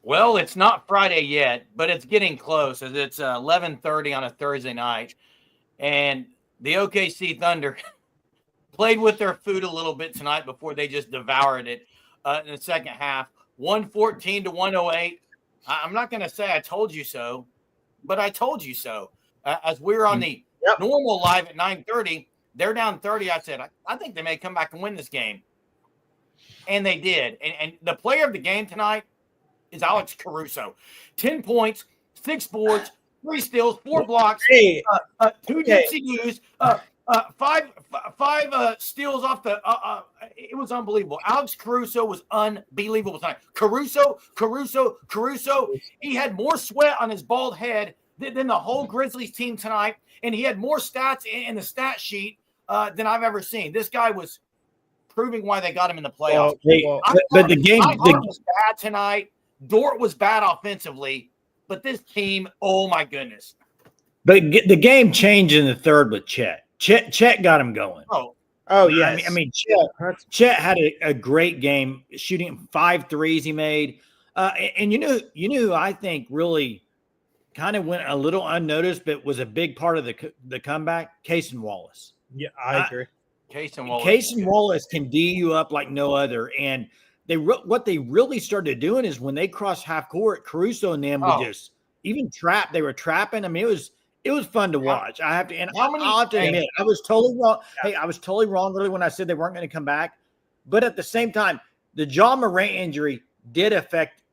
Well, it's not Friday yet, but it's getting close as it's 11:30 on a Thursday night. And the OKC Thunder played with their food a little bit tonight before they just devoured it in the second half. 114 to 108. I'm not going to say I told you so, but I told you so. As we were on the normal live at 9:30, they're down 30. I said, I think they may come back and win this game. And they did. And the player of the game tonight is Alex Caruso. 10 points, 6 boards, 3 steals, 4 blocks, 2 DCUs, five steals off the it was unbelievable. Alex Caruso was unbelievable tonight. Caruso. He had more sweat on his bald head than the whole Grizzlies team tonight, and he had more stats in the stat sheet than I've ever seen. This guy was proving why they got him in the playoffs. But the game was bad tonight. Dort was bad offensively, but this team, oh my goodness. But the game changed in the third with Chet. Chet got him going. Oh yeah. I mean, Chet had a great game, shooting 5 threes he made. And you knew I think really kind of went a little unnoticed, but was a big part of the comeback. Cason Wallace. Yeah, I agree. Cason Wallace can D you up like no other. And what they really started doing is when they crossed half court, Caruso and them would just even trap. They were trapping. I mean, it was fun to watch. I have to, and I'll have to admit, I was totally wrong. Hey, I was totally wrong really when I said they weren't going to come back. But at the same time, the Ja Morant injury did affect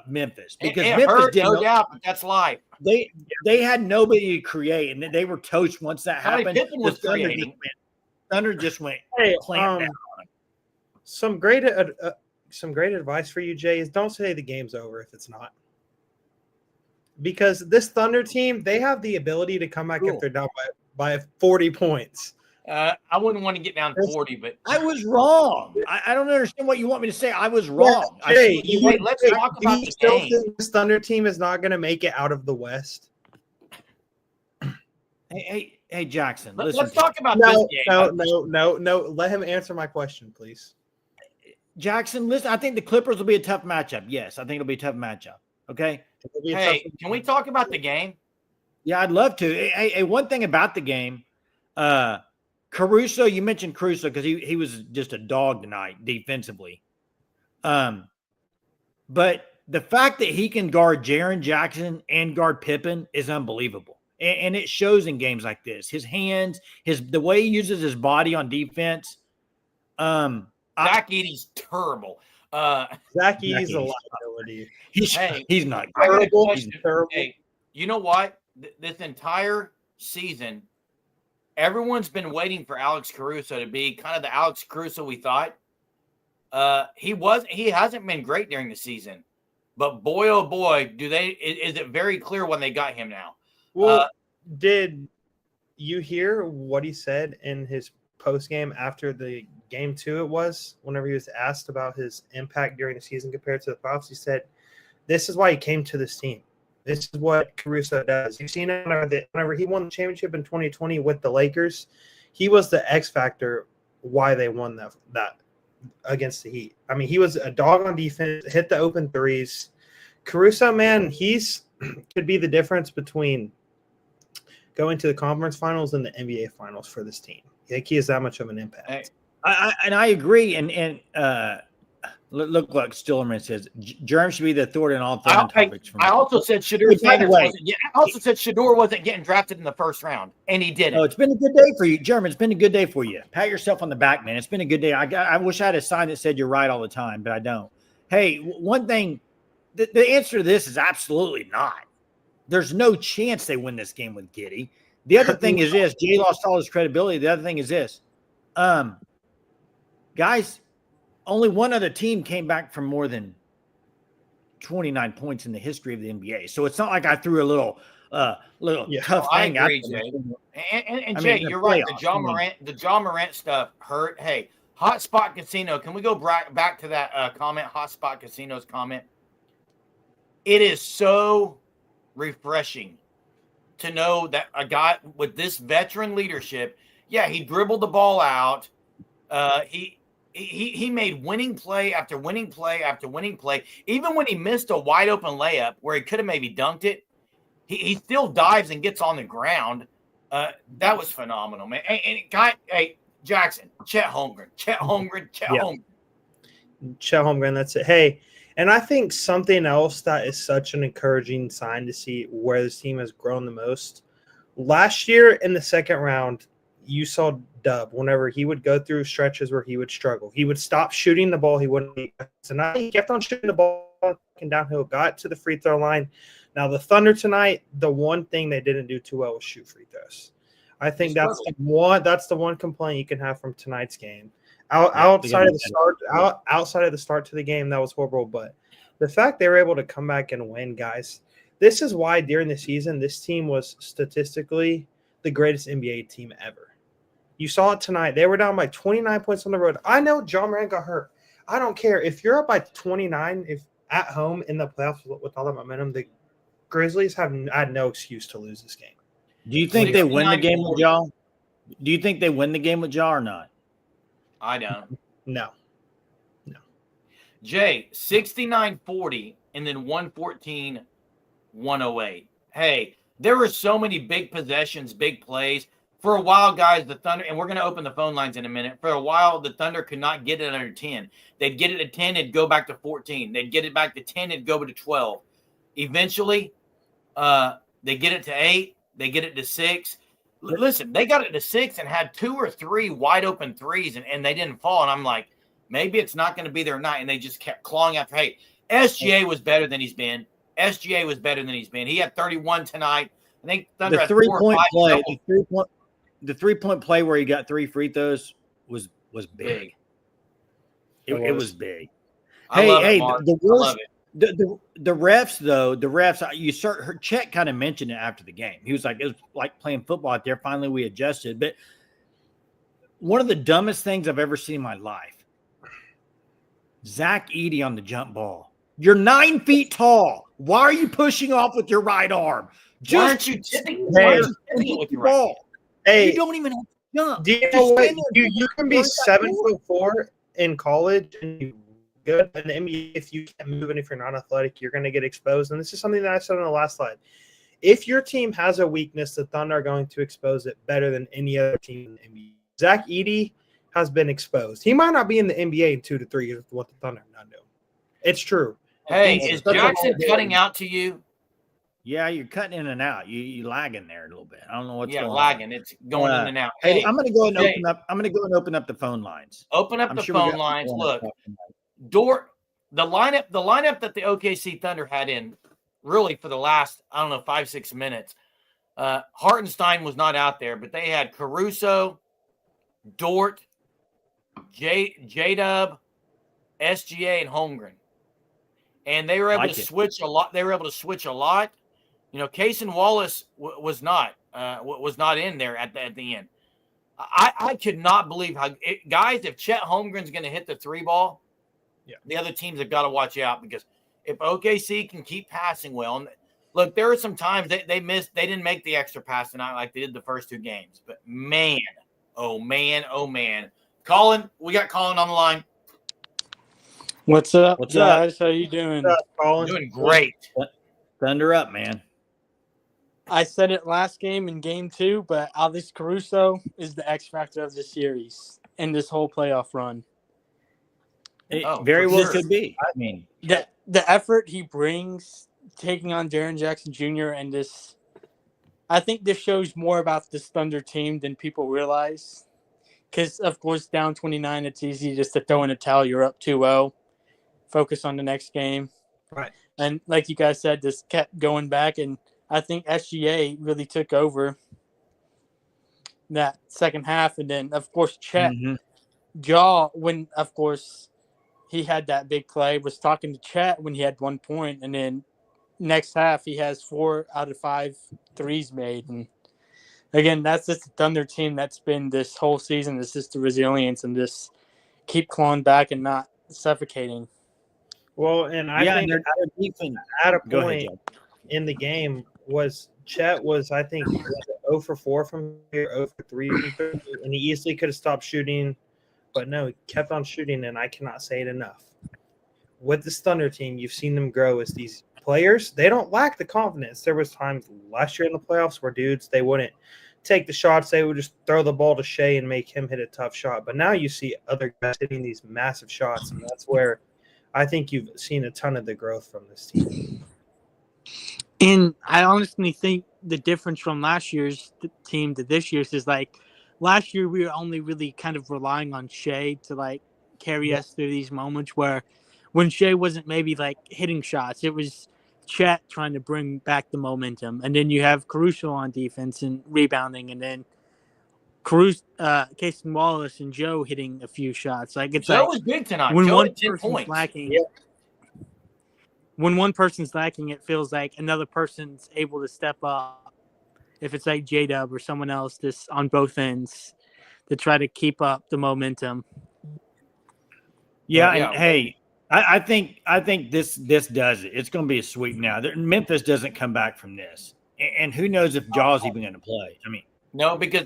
Memphis because Memphis hurt, no doubt, but that's life. They had nobody to create, and they were toast once that happened. The Thunder just went clamp down on them. Some great advice for you, Jay, is don't say the game's over if it's not. Because this Thunder team, they have the ability to come back if they're down by 40 points. I wouldn't want to get down 40, but I was wrong. I don't understand what you want me to say. I was wrong. Jay, let's talk about the game. Think this Thunder team is not going to make it out of the West? Hey, Jackson. Let's talk about this game. No. Let him answer my question, please. Jackson, listen, I think the Clippers will be a tough matchup. Yes, I think it'll be a tough matchup. Okay. Hey, can we talk about the game? Yeah, I'd love to. Hey, one thing about the game, Caruso, you mentioned Caruso because he was just a dog tonight defensively. But the fact that he can guard Jaren Jackson and guard Pippen is unbelievable. And it shows in games like this. His hands, the way he uses his body on defense. Zach Edey's terrible. Zach Edey's a liability. He's not terrible. He's terrible. Hey, you know what? This entire season, everyone's been waiting for Alex Caruso to be kind of the Alex Caruso we thought. He hasn't been great during the season, but boy, oh boy, is it very clear when they got him now. Well, did you hear what he said in his post game after the game 2? It was whenever he was asked about his impact during the season compared to the playoffs. He said, "This is why he came to this team. This is what Caruso does. You've seen it whenever he won the championship in 2020 with the Lakers. He was the X factor why they won that against the Heat. I mean, he was a dog on defense, hit the open threes. Caruso, man, could be the difference between going to the conference finals and the NBA finals for this team. I think he has that much of an impact." I agree. And look what Stillerman says. Jerm should be the authority on all topics. I also said Shedeur wasn't getting drafted in the first round, and he didn't. Oh, it's been a good day for you, Jerm. It's been a good day for you. Pat yourself on the back, man. It's been a good day. I wish I had a sign that said you're right all the time, but I don't. Hey, one thing, the answer to this is absolutely not. There's no chance they win this game with Giddey. The other thing is this. Jay lost all his credibility. The other thing is this. Guys, only one other team came back from more than 29 points in the history of the NBA. So it's not like I threw a little tough thing out. Jay. And Jay, you're right. The John Morant stuff hurt. Hey, Hot Spot Casino. Can we go back to that comment? Hot Spot Casino's comment. It is so refreshing to know that a guy with this veteran leadership, he dribbled the ball out. he made winning play after winning play after winning play. Even when he missed a wide open layup where he could have maybe dunked it, he still dives and gets on the ground. That was phenomenal, man. Hey, Jackson, Chet Holmgren. Chet Holmgren, that's it. Hey, and I think something else that is such an encouraging sign to see where this team has grown the most. Last year in the second round, you saw Dub whenever he would go through stretches where he would struggle. He would stop shooting the ball. He wouldn't. Tonight, he kept on shooting the ball and downhill, got to the free throw line. Now, the Thunder tonight, the one thing they didn't do too well was shoot free throws. I think that's the one complaint you can have from tonight's game. Outside of the start to the game, that was horrible. But the fact they were able to come back and win, guys, this is why during the season this team was statistically the greatest NBA team ever. You saw it tonight. They were down by 29 points on the road. I know John Moran got hurt. I don't care. If you're up by 29 if at home in the playoffs with all that momentum, the Grizzlies had no excuse to lose this game. Do you think they win the game with y'all? Do you think they win the game with y'all or not? I don't. No. Jay, 69-40 and then 114-108. Hey, there were so many big possessions, big plays. For a while, guys, the Thunder, and we're going to open the phone lines in a minute. For a while, the Thunder could not get it under 10. They'd get it to 10, it'd go back to 14. They'd get it back to 10, it'd go to 12. Eventually, they get it to 8. They get it to 6. Listen, they got it to 6 and had 2 or 3 wide open threes, and they didn't fall. And I'm like, maybe it's not going to be their night. And they just kept clawing after. Hey, SGA was better than he's been. He had 31 tonight. I think Thunder had 4 or 5 play. The 3-point play where he got 3 free throws was big. It was big. The worst. The refs, though, Chet kind of mentioned it after the game. He was like, it was like playing football out there. Finally, we adjusted. But one of the dumbest things I've ever seen in my life, Zach Edey on the jump ball. You're 9 feet tall. Why are you pushing off with your right arm? Why aren't you tipping it with your right arm? Hey, you don't even have to jump. Do you know what? You can be 7'4" in college and you good in the NBA. If you can't move and if you're not athletic, you're going to get exposed. And this is something that I said on the last slide. If your team has a weakness, the Thunder are going to expose it better than any other team in the NBA. Zach Edey has been exposed. He might not be in the NBA in 2 to 3 years with what the Thunder are not doing. It's true. Hey, is Jackson cutting out to you? Yeah, you're cutting in and out. You lagging there a little bit. I don't know what's going lagging. on. It's going in and out. Hey, I'm going to go and open up. I'm going to go and open up the phone lines. Open up the phone lines. Look, Dort, the lineup that the OKC Thunder had in really for the last 5-6 minutes. Hartenstein was not out there, but they had Caruso, Dort, J-Dub, SGA, and Holmgren, and they were able to switch a lot. You know, Cason Wallace was not in there at the end. I could not believe guys, if Chet Holmgren's going to hit the 3 ball, the other teams have got to watch out, because if OKC can keep passing well, and look, there are some times they missed, they didn't make the extra pass tonight like they did the first 2 games. But man, oh man. Colin, we got Colin on the line. What's up, guys? How you doing? What's up, Colin? Doing great. Thunder up, man. I said it last game in game 2, but Alex Caruso is the X factor of the series in this whole playoff run. It very well could be. I mean, the effort he brings taking on Jaren Jackson Jr. and this, I think this shows more about this Thunder team than people realize. Because, of course, down 29, it's easy just to throw in a towel. You're up 2-0. Focus on the next game. Right. And like you guys said, this kept going back, and I think SGA really took over that second half. And then, of course, Chet, when, of course, he had that big play, was talking to Chet when he had 1 point. And then next half, he has 4 out of 5 threes made. And, again, that's just the Thunder team that's been this whole season. It's just the resilience and just keep clawing back and not suffocating. Well, and I think at a point in the game was Chet was, I think, 0 for 4 from here, 0 for 3 from here, and he easily could have stopped shooting but no, he kept on shooting, and I cannot say it enough. With this Thunder team, you've seen them grow as these players. They don't lack the confidence. There was times last year in the playoffs where dudes, they wouldn't take the shots. They would just throw the ball to Shai and make him hit a tough shot. But now you see other guys hitting these massive shots, and that's where I think you've seen a ton of the growth from this team. And I honestly think the difference from last year's team to this year's is like last year we were only really kind of relying on Shai to like carry us through these moments where when Shai wasn't maybe like hitting shots, it was Chet trying to bring back the momentum. And then you have Caruso on defense and rebounding, and then Cason Wallace and Joe hitting a few shots. Like it's Joe like was big tonight. when Joe one had 10 person's points. lacking, when one person's lacking, it feels like another person's able to step up. If it's like J-Dub or someone else, just on both ends to try to keep up the momentum. Yeah, and hey, I think this does it. It's going to be a sweep now. Memphis doesn't come back from this, and who knows if Jaw's even going to play? I mean, no, because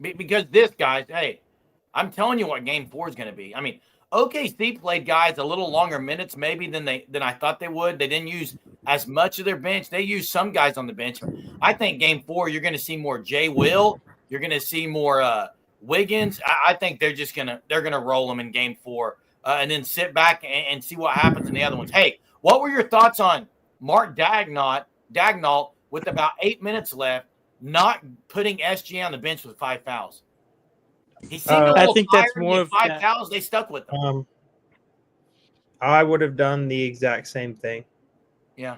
because this guys, I'm telling you what Game 4 is going to be. I mean, OKC played guys a little longer minutes maybe than I thought they would. They didn't use as much of their bench. They used some guys on the bench. I think Game 4 you're going to see more Jay Will. You're going to see more Wiggins. I think they're going to roll them in Game 4 and then sit back and see what happens in the other ones. Hey, what were your thoughts on Mark Dagnall with about 8 minutes left, not putting SG on the bench with 5 fouls? He seemed a little I think that's more of 5 fouls. They stuck with them. I would have done the exact same thing. Yeah.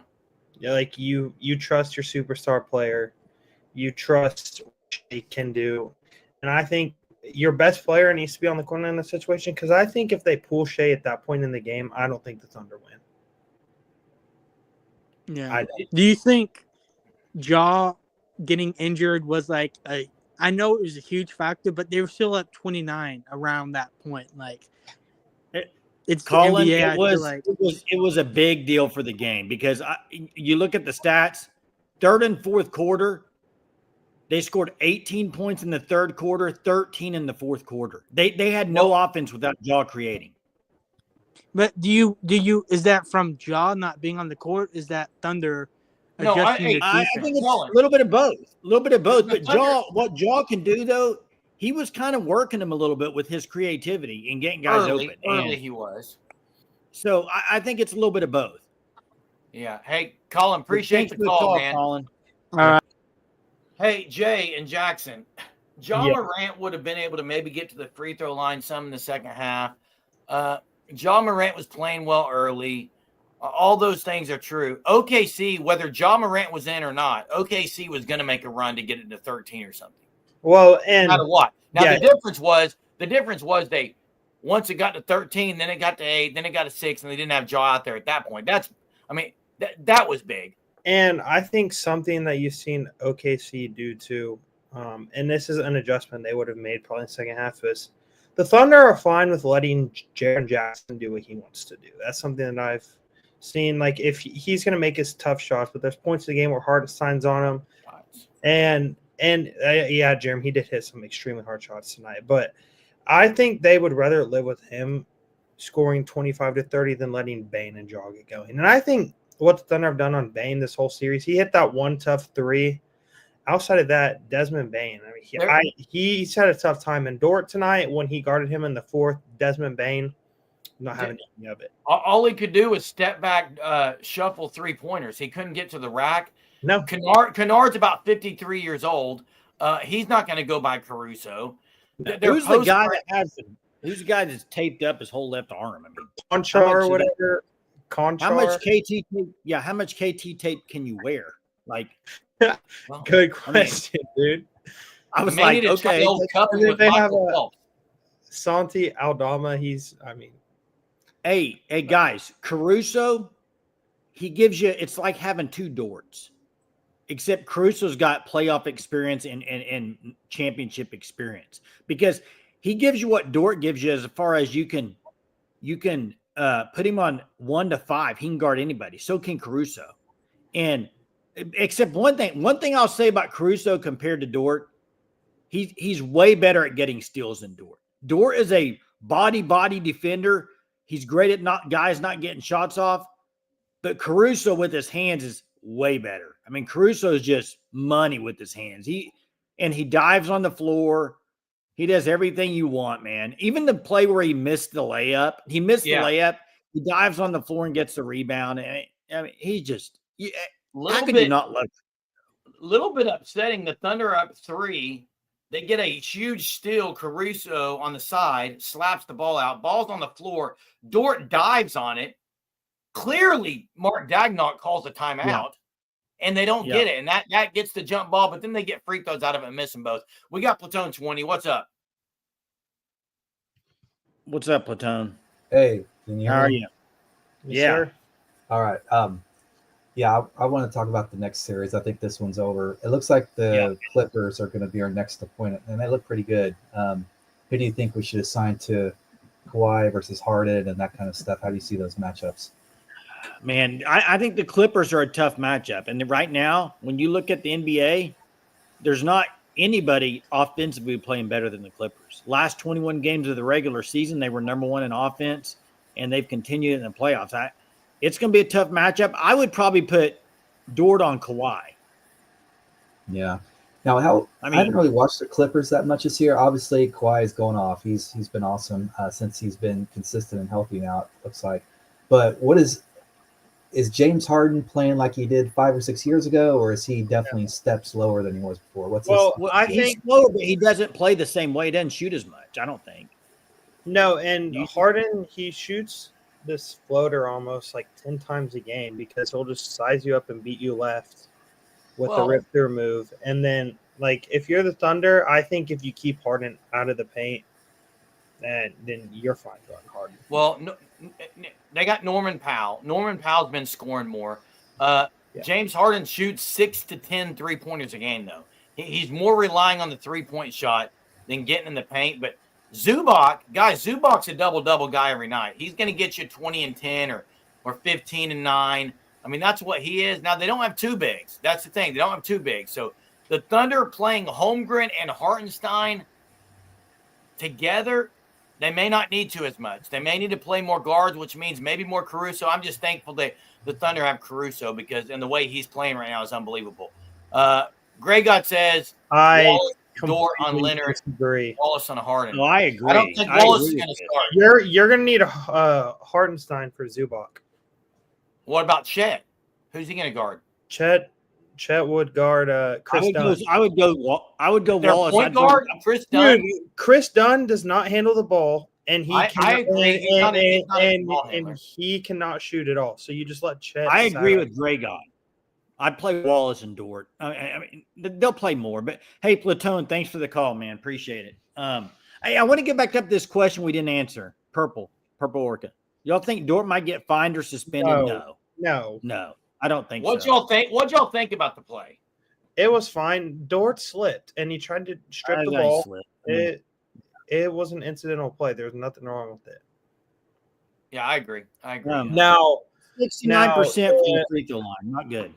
Like you trust your superstar player. You trust what he can do. And I think your best player needs to be on the corner in the situation, because I think if they pull Shai at that point in the game, I don't think the Thunder win. Yeah. Do you think Jaw getting injured was like I know it was a huge factor, but they were still at 29 around that point. Like it's Colin, NBA, it was a big deal for the game because you look at the stats, third and fourth quarter, they scored 18 points in the third quarter, 13 in the fourth quarter. They had no offense without Jaw creating. But do you is that from Jaw not being on the court? Is that Thunder adjusting I think it's a little bit of both. A little bit of both. But what Jaw can do though, he was kind of working him a little bit with his creativity and getting guys open. Early he was. So I think it's a little bit of both. Yeah. Hey, Colin, appreciate the call, man. Colin. All right. Hey, Jay and Jackson, Morant would have been able to maybe get to the free throw line some in the second half. Morant was playing well early. All those things are true. OKC, whether Morant was in or not, OKC was going to make a run to get it to 13 or something. Well, and no matter what. Now the difference was they once it got to 13, then it got to 8, then it got to 6, and they didn't have Jaw out there at that point. That was big. And I think something that you've seen OKC do too, and this is an adjustment they would have made probably in the second half, is the Thunder are fine with letting Jaren Jackson do what he wants to do. That's something that I've seen. Like, if he's going to make his tough shots, but there's points in the game where Hartenstein's on him. And Jeremy, he did hit some extremely hard shots tonight. But I think they would rather live with him scoring 25 to 30 than letting Bane and Jaw get going. And I think what the Thunder have done on Bane this whole series, he hit that one tough three. Outside of that, Desmond Bane, he's had a tough time. And Dort tonight, when he guarded him in the fourth, Desmond Bane, not having any of it. All he could do was step back, shuffle 3-pointers. He couldn't get to the rack. No. Kennard's about 53 years old. He's not going to go by Caruso. Who's the guy that's taped up his whole left arm? I mean, Conchar or whatever. Conchar. How much KT tape? Yeah, how much KT tape can you wear? Like, good question, dude. I was like, okay. They have Santi Aldama. Hey, guys, Caruso, he gives you, it's like having two Dorts, except Caruso's got playoff experience and championship experience, because he gives you what Dort gives you as far as you can put him on 1 to 5. He can guard anybody. So can Caruso. And except one thing I'll say about Caruso compared to Dort, he's way better at getting steals than Dort. Dort is a body defender. He's great at guys not getting shots off. But Caruso with his hands is way better. I mean, Caruso is just money with his hands. He dives on the floor. He does everything you want, man. Even the play where he missed the layup. He missed the layup. He dives on the floor and gets the rebound. I mean, he just how could you not love him? A little bit upsetting. The Thunder up 3. They get a huge steal. Caruso on the side slaps the ball out. Ball's on the floor. Dort dives on it. Clearly, Mark Daigneault calls a timeout, and they don't get it. And that gets the jump ball, but then they get free throws out of it and miss them both. We got Platoon 20. What's up? What's up, Platoon? Hey, can you How hear are me? you? Yes, sir. All right. I want to talk about the next series. I think this one's over. It looks like the Clippers are going to be our next opponent, and they look pretty good. Who do you think we should assign to Kawhi versus Harden and that kind of stuff? How do you see those matchups? Man, I think the Clippers are a tough matchup. And right now, when you look at the NBA, there's not anybody offensively playing better than the Clippers. Last 21 games of the regular season, they were number 1 in offense, and they've continued in the playoffs. It's going to be a tough matchup. I would probably put Dort on Kawhi. Yeah. Now, I haven't really watched the Clippers that much this year. Obviously, Kawhi is going off. He's been awesome since he's been consistent and healthy now, it looks like. But is James Harden playing like he did 5 or 6 years ago, or is he definitely steps lower than he was before? He's slow, but he doesn't play the same way. He doesn't shoot as much, I don't think. No, and Harden, he shoots this floater almost like 10 times a game because he'll just size you up and beat you left with the rip through move. And then, like, if you're the Thunder, I think if you keep Harden out of the paint, then you're fine going Harden. Well, no, they got Norman Powell. Norman Powell's been scoring more. James Harden shoots 6 to 10 3-pointers a game, though. He's more relying on the 3-point shot than getting in the paint. But Zubac's a double-double guy every night. He's going to get you 20 and 10 or 15 and 9. I mean, that's what he is. Now, they don't have two bigs. That's the thing. They don't have two bigs. So the Thunder playing Holmgren and Hartenstein together, they may not need to as much. They may need to play more guards, which means maybe more Caruso. I'm just thankful that the Thunder have Caruso and the way he's playing right now is unbelievable. Grey God says Wallace, Dort on Leonard, Wallace on Harden. No, I agree. I don't think Wallace is going to start. You're going to need a Hartenstein for Zubac. What about Chet? Who's he going to guard? Chet would guard Chris Dunn. I would go Wallace. Point guard Chris Dunn. Dude, Chris Dunn does not handle the ball, and I agree. And he cannot shoot at all. So you just let Chet. I agree with Grey God. I'd play Wallace and Dort. I mean, they'll play more. But hey, Platoon, thanks for the call, man. Appreciate it. Hey, I want to get back up this question we didn't answer. Purple Orca. Y'all think Dort might get fined or suspended? No. I don't think What'd so. y'all think about the play? It was fine. Dort slipped, and he tried to strip the ball. It was an incidental play. There was nothing wrong with it. Yeah, I agree. Now, 69% from the free throw line. Not good.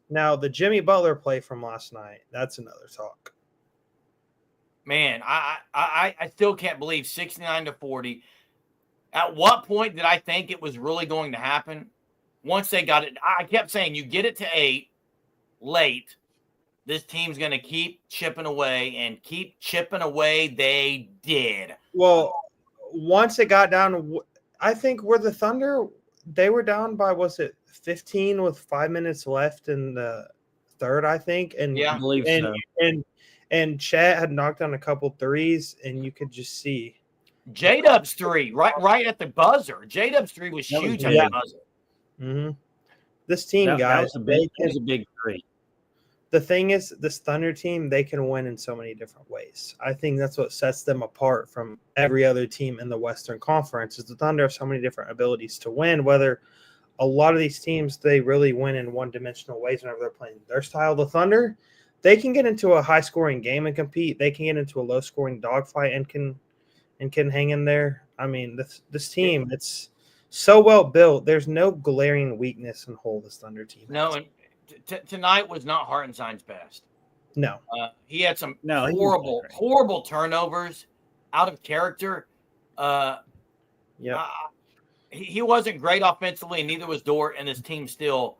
Now, the Jimmy Butler play from last night, that's another talk. Man, I still can't believe 69-40. At what point did I think it was really going to happen? Once they got it, I kept saying, you get it to 8 late, this team's going to keep chipping away and keep chipping away. They did. Well, once it got down, I think where the Thunder, they were down by, was it 15 with 5 minutes left in the third, I think. And I believe so. And Chet had knocked down a couple threes, and you could just see. J-Dub's 3, right at the buzzer. J-Dub's 3 was huge at the buzzer. Mm-hmm. This team, guys, that was a big 3. The thing is, this Thunder team, they can win in so many different ways. I think that's what sets them apart from every other team in the Western Conference is the Thunder have so many different abilities to win, whether a lot of these teams, they really win in one-dimensional ways whenever they're playing their style. The Thunder, they can get into a high-scoring game and compete. They can get into a low-scoring dogfight and can hang in there. I mean, this team, it's so well built. There's no glaring weakness and hole this Thunder team has. No, and tonight was not Hartenstein's best. No. He had some horrible turnovers. out of character. Yeah. He wasn't great offensively, and neither was Dort, and this team still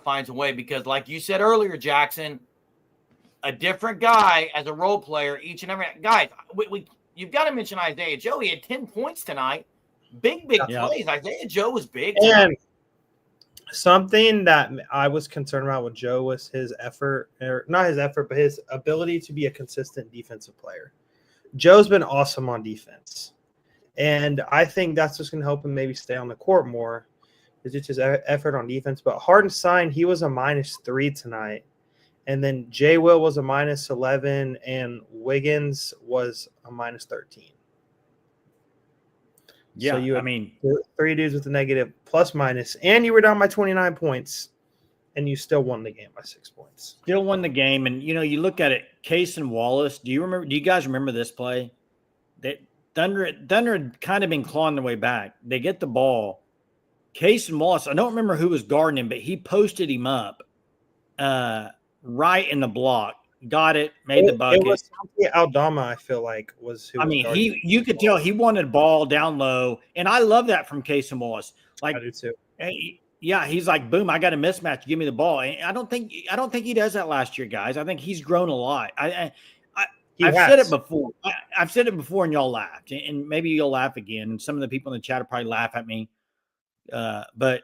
finds a way because, like you said earlier, Jackson, a different guy as a role player each and every – guys, you've got to mention Isaiah Joe. He had 10 points tonight. Big plays. Isaiah Joe was big tonight. And something that I was concerned about with Joe was his effort – or not his effort, but his ability to be a consistent defensive player. Joe's been awesome on defense. And I think that's just going to help him maybe stay on the court more. It's just his effort on defense. But Hartenstein, he was a -3 tonight. And then Jay Will was a -11, and Wiggins was a -13. Yeah, so you I mean, 3 dudes with a negative plus-minus, and you were down by 29 points, and you still won the game by 6 points. Still won the game. And, you look at it, Cason Wallace, do you guys remember this play? Thunder had kind of been clawing their way back. They get the ball. Cason Wallace, I don't remember who was guarding him, but he posted him up right in the block. Got it, made the bucket. It was Aldama, I feel like, was who. You could tell he wanted ball down low, and I love that from Cason Wallace. Like, I do too. Yeah, he's like, boom, I got a mismatch. Give me the ball. And I don't think he does that last year, guys. I think he's grown a lot. I've said it before. I've said it before, and y'all laughed, and maybe you'll laugh again. And some of the people in the chat will probably laugh at me. But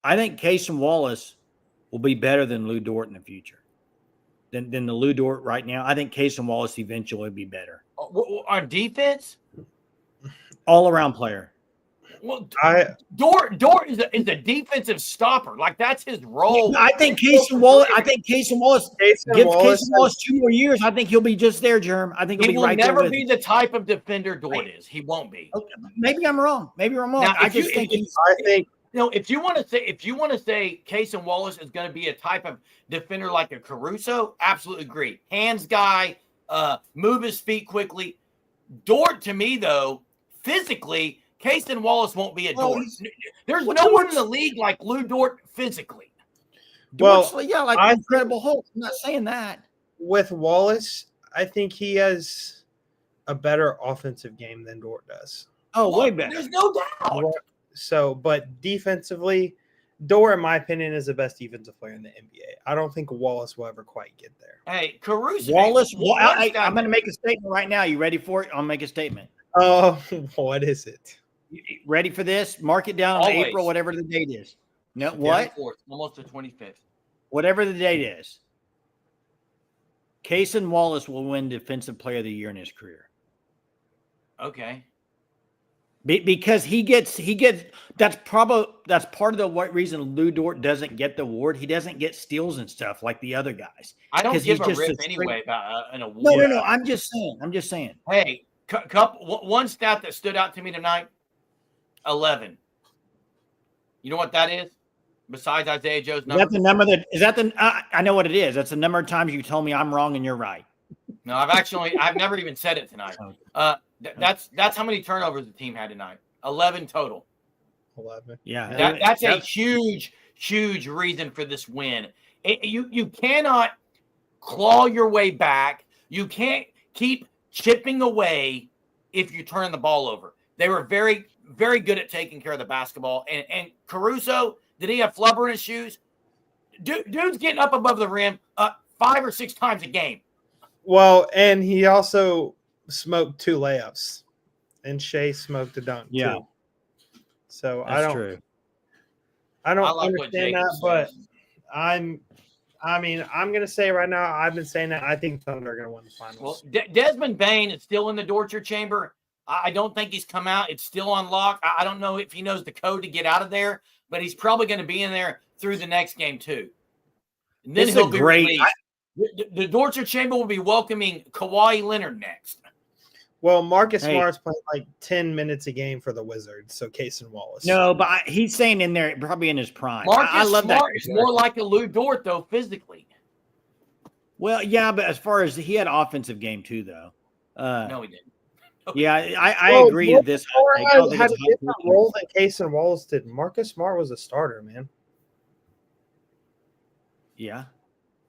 I think Cason Wallace will be better than Lu Dort in the future than the Lu Dort right now. I think Cason Wallace eventually will be better. On defense? All around player. Well, Dort is a defensive stopper. Like, that's his role. I think Cason Wallace. Cason Wallace 2 more years. I think he'll be just there, Jerm. I think he will never be the type of defender Dort is. He won't be. Okay, maybe I'm wrong. Now, I think if you want to say Cason Wallace is going to be a type of defender like a Caruso, absolutely agree. Hands guy, move his feet quickly. Dort, to me though, physically, Cason Wallace won't be a Dort. There's no one in the league like Lu Dort physically. Incredible Hulk. I'm not saying that. With Wallace, I think he has a better offensive game than Dort does. Oh, way better. There's no doubt. So, but defensively, Dort, in my opinion, is the best defensive player in the NBA. I don't think Wallace will ever quite get there. Hey, Caruso. Wallace, I'm going to make a statement right now. You ready for it? I'll make a statement. Oh, what is it? Ready for this? Mark it down on April, whatever the date is. No, what? 24th, almost the 25th. Whatever the date is. Cason Wallace will win Defensive Player of the Year in his career. Okay. Because he gets that's part of the reason Lu Dort doesn't get the award. He doesn't get steals and stuff like the other guys. I don't give a rip anyway about an award. No. I'm just saying. Hey, one stat that stood out to me tonight: 11. You know what that is? Besides Isaiah Joe's number, is that the number I know what it is. That's the number of times you told me I'm wrong and you're right. No, I've never even said it tonight. That's how many turnovers the team had tonight. 11 total. 11. Yeah. That's a huge reason for this win. You cannot claw your way back. You can't keep chipping away if you turn the ball over. They were very, very good at taking care of the basketball. And Caruso, did he have flubber in his shoes? Dude's getting up above the rim 5 or 6 times a game. Well, and he also smoked 2 layups, and Shai smoked a dunk too. So that's true. I don't understand that, but I'm gonna say right now, I've been saying that I think Thunder are gonna win the finals. Well, Desmond Bane is still in the torture chamber. I don't think he's come out. It's still on lock. I don't know if he knows the code to get out of there, but he's probably going to be in there through the next game too. And then he'll be released. The torture chamber will be welcoming Kawhi Leonard next. Well, Marcus Smart's playing like 10 minutes a game for the Wizards, so Cason Wallace. No, but he's saying in there, probably in his prime. I love Smart that. It's more like a Lu Dort, though, physically. Well, yeah, but as far as he had offensive game too, though. No, he didn't. Okay. Yeah, I agree with this. Had a different role than Cason Wallace did. Marcus Smart was a starter, man. Yeah.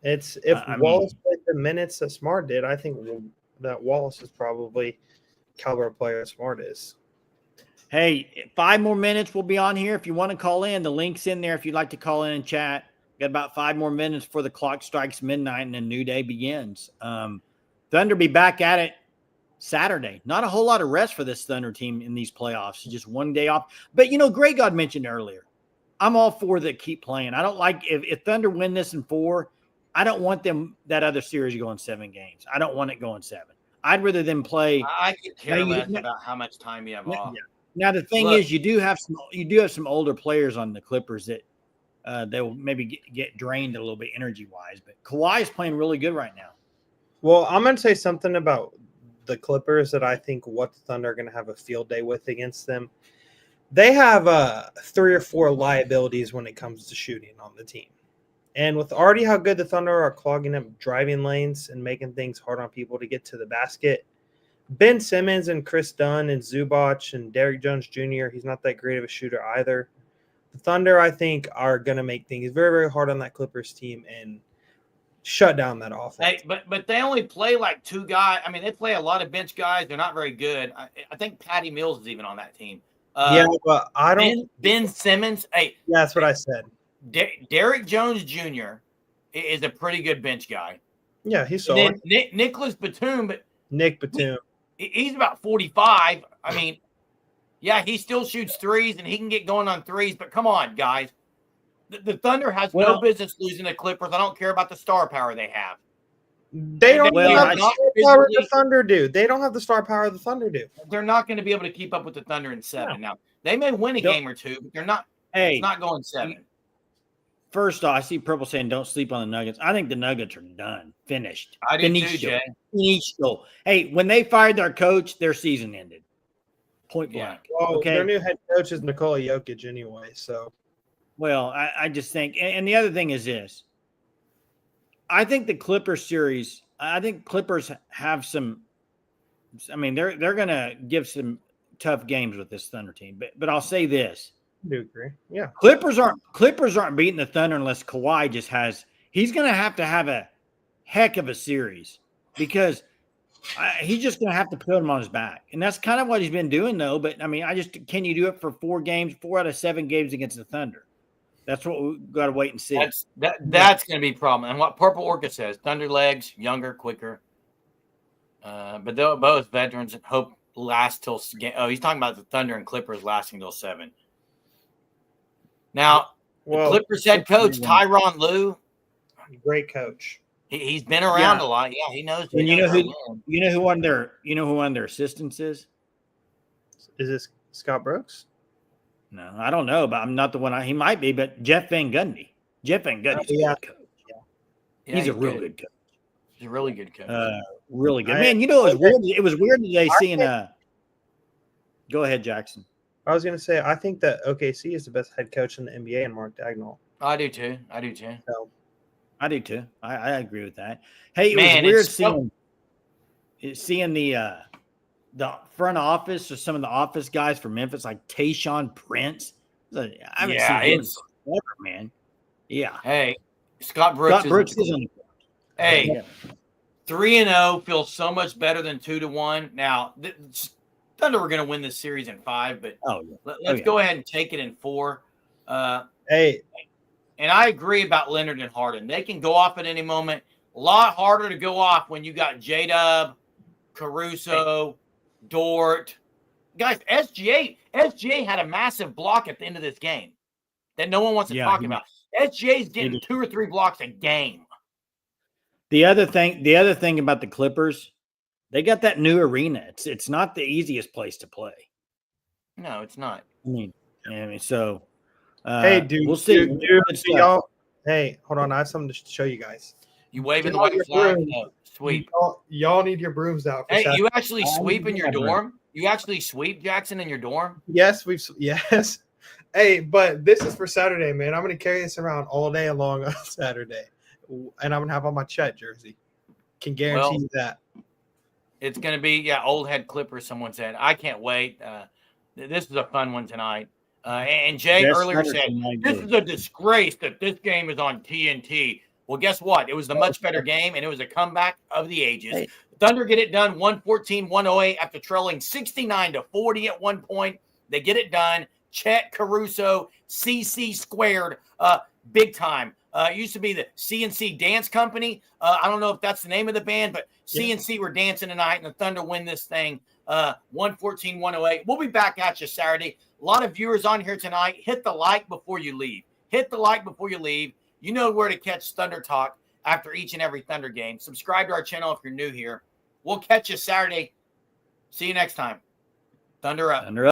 Wallace played the minutes that Smart did, I think that Wallace is probably caliber player Smart is. Hey, 5 more minutes. We'll be on here. If you want to call in, the link's in there. If you'd like to call in and chat, got about 5 more minutes before the clock strikes midnight and a new day begins. Thunder be back at it Saturday. Not a whole lot of rest for this Thunder team in these playoffs. Just one day off. But, Greg God mentioned earlier, I'm all for the keep playing. I don't like if Thunder win this in 4, I don't want that other series going 7 games. I don't want it going 7. I'd rather them play. I could care less about how much time you have off. Yeah. Now the thing is, you do have some older players on the Clippers that they will maybe get drained a little bit energy wise. But Kawhi is playing really good right now. Well, I'm going to say something about the Clippers that I think what the Thunder are going to have a field day with against them. They have 3 or 4 liabilities when it comes to shooting on the team. And with already how good the Thunder are clogging up driving lanes and making things hard on people to get to the basket, Ben Simmons and Chris Dunn and Zubac and Derrick Jones Jr., he's not that great of a shooter either. The Thunder, I think, are going to make things very, very hard on that Clippers team and shut down that offense. Hey, but they only play like 2 guys. I mean, they play a lot of bench guys. They're not very good. I think Patty Mills is even on that team. But I don't. Ben Simmons. Hey, yeah, that's what I said. Derrick Jones Jr. is a pretty good bench guy. Yeah, he's solid. Nicholas Batum, but Nick Batum. He's about 45. I mean, yeah, he still shoots threes and he can get going on threes. But come on, guys, the Thunder has no business losing the Clippers. I don't care about the star power they have. They don't have the star power the Thunder do. They don't have the star power the Thunder do. They're not going to be able to keep up with the Thunder in 7. No. Now they may win a game or 2, but they're not. It's not going 7. First off, I see Purple saying don't sleep on the Nuggets. I think the Nuggets are done, finished. I do too, Jay. Finito. Hey, when they fired their coach, their season ended. Point blank. Well, their new head coach is Nikola Jokic anyway. So, well, I just think, and the other thing is this. I think the Clippers series. I think Clippers have some. I mean, they're going to give some tough games with this Thunder team. But I'll say this. I do agree. Yeah. Clippers aren't beating the Thunder unless Kawhi just has – he's going to have a heck of a series because he's just going to have to put him on his back. And that's kind of what he's been doing, though. But, I mean, can you do it for 4 games, 4 out of 7 games against the Thunder? That's what we've got to wait and see. That's going to be a problem. And what Purple Orca says, Thunder legs, younger, quicker. But they're both veterans and hope last till – oh, he's talking about the Thunder and Clippers lasting till 7. Now, the Clippers head coach, Tyronn Lue. Great coach. He's been around a lot. Yeah, he knows. And you know who one of their assistants is? Is this Scott Brooks? No, I don't know, but I'm not the one. He might be, but Jeff Van Gundy. Jeff Van Gundy's a good coach. Yeah, he's a real good coach. He's a really good coach. Really good. Man, it was weird today seeing go ahead, Jackson. I was going to say, I think that OKC is the best head coach in the NBA and Mark Dagnall. I do too. So, I do too. I agree with that. Hey, it was weird seeing the front office or some of the office guys from Memphis, like Tayshaun Prince. I haven't seen him forever, man. Yeah. Hey, Scott Brooks is on the court. Hey, 3-0 feels so much better than 2-1. Now, Thunder were going to win this series in 5, but let's go ahead and take it in 4. Hey. And I agree about Leonard and Harden. They can go off at any moment. A lot harder to go off when you got J-Dub, Caruso, Dort. Guys, SGA had a massive block at the end of this game that no one wants to talk about. SGA's getting 2 or 3 blocks a game. The other thing about the Clippers, they got that new arena. It's not the easiest place to play. No, it's not. I mean, so. Hey, dude, we'll see. Y'all, hey, hold on. I have something to show you guys. You waving the white flag? No, sweep. Y'all need your brooms out. Hey, you actually sweep in your dorm? You actually sweep, Jackson, in your dorm? Yes, yes. Hey, but this is for Saturday, man. I'm going to carry this around all day long on Saturday. And I'm going to have on my Chet jersey. Can guarantee you that. It's going to be, old head Clippers, someone said. I can't wait. This is a fun one tonight. And Jay earlier said, this is a disgrace that this game is on TNT. Well, guess what? It was the much better game, and it was a comeback of the ages. Hey. Thunder get it done 114-108 after trailing 69-40 at one point. They get it done. Chet, Caruso, CC squared, big time. It used to be the CNC Dance Company. I don't know if that's the name of the band, but CNC were dancing tonight, and the Thunder win this thing 114-108. We'll be back at you Saturday. A lot of viewers on here tonight. Hit the like before you leave. Hit the like before you leave. You know where to catch Thunder Talk after each and every Thunder game. Subscribe to our channel if you're new here. We'll catch you Saturday. See you next time. Thunder up. Thunder up.